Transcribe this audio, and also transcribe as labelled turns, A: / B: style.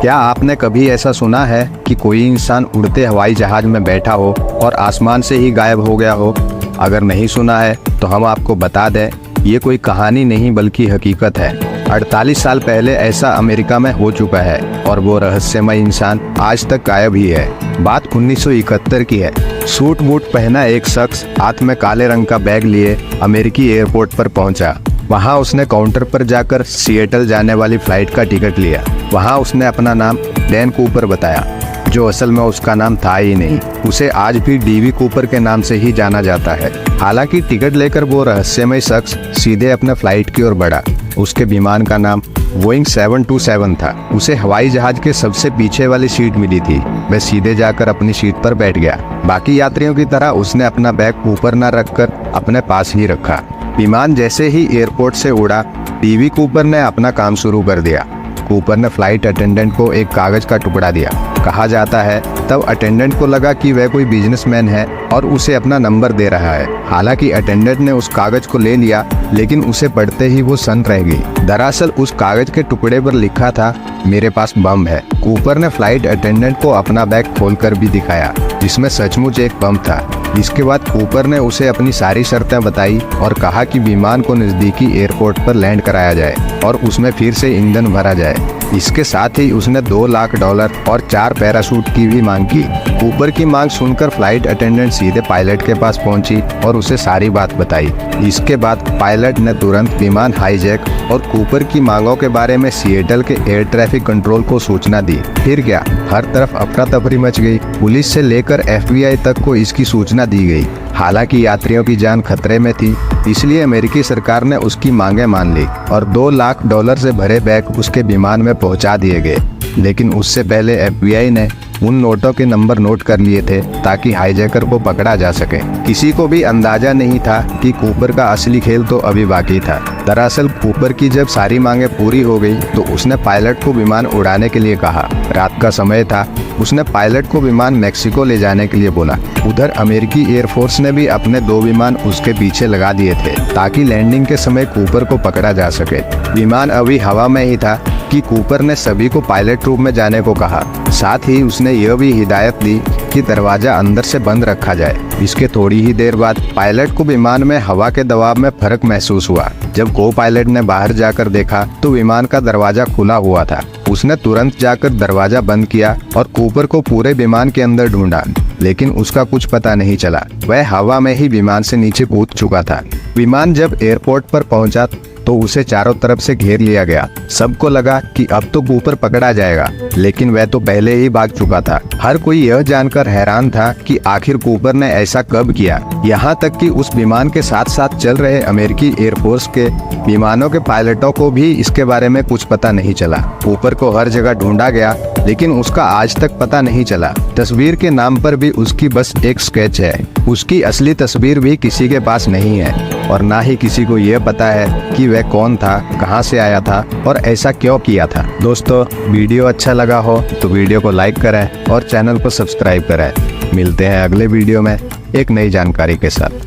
A: क्या आपने कभी ऐसा सुना है कि कोई इंसान उड़ते हवाई जहाज में बैठा हो और आसमान से ही गायब हो गया हो? अगर नहीं सुना है तो हम आपको बता दें, ये कोई कहानी नहीं बल्कि हकीकत है। 48 साल पहले ऐसा अमेरिका में हो चुका है और वो रहस्यमय इंसान आज तक गायब ही है। बात 1971 की है। सूट बूट पहना एक शख्स हाथ में काले रंग का बैग लिए अमेरिकी एयरपोर्ट पर पहुंचा। वहां उसने काउंटर पर जाकर सिएटल जाने वाली फ्लाइट का टिकट लिया। वहां उसने अपना नाम डैन कूपर बताया, जो असल में उसका नाम था ही नहीं। उसे आज भी डीवी कूपर के नाम से ही जाना जाता है। हालांकि टिकट लेकर वो रहस्यमय शख्स सीधे अपने फ्लाइट की ओर बढ़ा। उसके विमान का नाम बोइंग 727 था। उसे हवाई जहाज के सबसे पीछे वाली सीट मिली थी। वह सीधे जाकर अपनी सीट पर बैठ गया। बाकी यात्रियों की तरह उसने अपना बैग ऊपर न रखकर अपने पास ही रखा। विमान जैसे ही एयरपोर्ट से उड़ा, डीवी कूपर ने अपना काम शुरू कर दिया। कूपर ने फ्लाइट अटेंडेंट को एक कागज का टुकड़ा दिया। कहा जाता है तब अटेंडेंट को लगा कि वह कोई बिजनेसमैन है और उसे अपना नंबर दे रहा है। हालांकि अटेंडेंट ने उस कागज को ले लिया, लेकिन उसे पढ़ते ही वो सन रह गई। दरअसल उस कागज के टुकड़े पर लिखा था, मेरे पास बम है। कूपर ने फ्लाइट अटेंडेंट को अपना बैग खोलकर भी दिखाया, जिसमें सचमुच एक बम था। इसके बाद कूपर ने उसे अपनी सारी शर्तें बताई और कहा कि विमान को नजदीकी एयरपोर्ट पर लैंड कराया जाए और उसमें फिर से ईंधन भरा जाए। इसके साथ ही उसने $2 लाख और 4 पैराशूट की भी मांग की। कूपर की मांग सुनकर फ्लाइट अटेंडेंट सीधे पायलट के पास पहुंची और उसे सारी बात बताई। इसके बाद पायलट ने तुरंत विमान हाईजैक और कूपर की मांगों के बारे में सिएटल के एयर ट्रैफिक कंट्रोल को सूचना दी। फिर क्या, हर तरफ अफरा तफरी मच गई। पुलिस से लेकर FBI तक को इसकी सूचना दी गई। हालांकि यात्रियों की जान खतरे में थी, इसलिए अमेरिकी सरकार ने उसकी मांगे मान ली और $2 लाख से भरे बैग उसके विमान में पहुंचा दिए गए। लेकिन उससे पहले FBI ने उन नोटों के नंबर नोट कर लिए थे ताकि हाईजैकर को पकड़ा जा सके। किसी को भी अंदाजा नहीं था कि कूपर का असली खेल तो अभी बाकी था। दरअसल कूपर की जब सारी मांगे पूरी हो गई तो उसने पायलट को विमान उड़ाने के लिए कहा। रात का समय था। उसने पायलट को विमान मैक्सिको ले जाने के लिए बोला। उधर अमेरिकी एयरफोर्स ने भी अपने 2 विमान उसके पीछे लगा दिए थे ताकि लैंडिंग के समय कूपर को पकड़ा जा सके। विमान अभी हवा में ही था कि कूपर ने सभी को पायलट रूम में जाने को कहा। साथ ही उसने यह भी हिदायत दी कि दरवाजा अंदर से बंद रखा जाए। इसके थोड़ी ही देर बाद पायलट को विमान में हवा के दबाव में फर्क महसूस हुआ। जब को पायलट ने बाहर जाकर देखा तो विमान का दरवाजा खुला हुआ था। उसने तुरंत जाकर दरवाजा बंद किया और कूपर को पूरे विमान के अंदर ढूंढा, लेकिन उसका कुछ पता नहीं चला। वह हवा में ही विमान से नीचे कूद चुका था। विमान जब एयरपोर्ट पर पहुंचा तो उसे चारों तरफ से घेर लिया गया। सबको लगा कि अब तो कूपर पकड़ा जाएगा, लेकिन वह तो पहले ही भाग चुका था। हर कोई यह जानकर हैरान था कि आखिर कूपर ने ऐसा कब किया। यहाँ तक कि उस विमान के साथ साथ चल रहे अमेरिकी एयरफोर्स के विमानों के पायलटों को भी इसके बारे में कुछ पता नहीं चला। कूपर को हर जगह ढूंढा गया, लेकिन उसका आज तक पता नहीं चला। तस्वीर के नाम पर भी उसकी बस एक स्केच है। उसकी असली तस्वीर भी किसी के पास नहीं है और ना ही किसी को यह पता है कि वह कौन था, कहां से आया था और ऐसा क्यों किया था। दोस्तों, वीडियो अच्छा लगा हो तो वीडियो को लाइक करें और चैनल को सब्सक्राइब करें। मिलते हैं अगले वीडियो में एक नई जानकारी के साथ।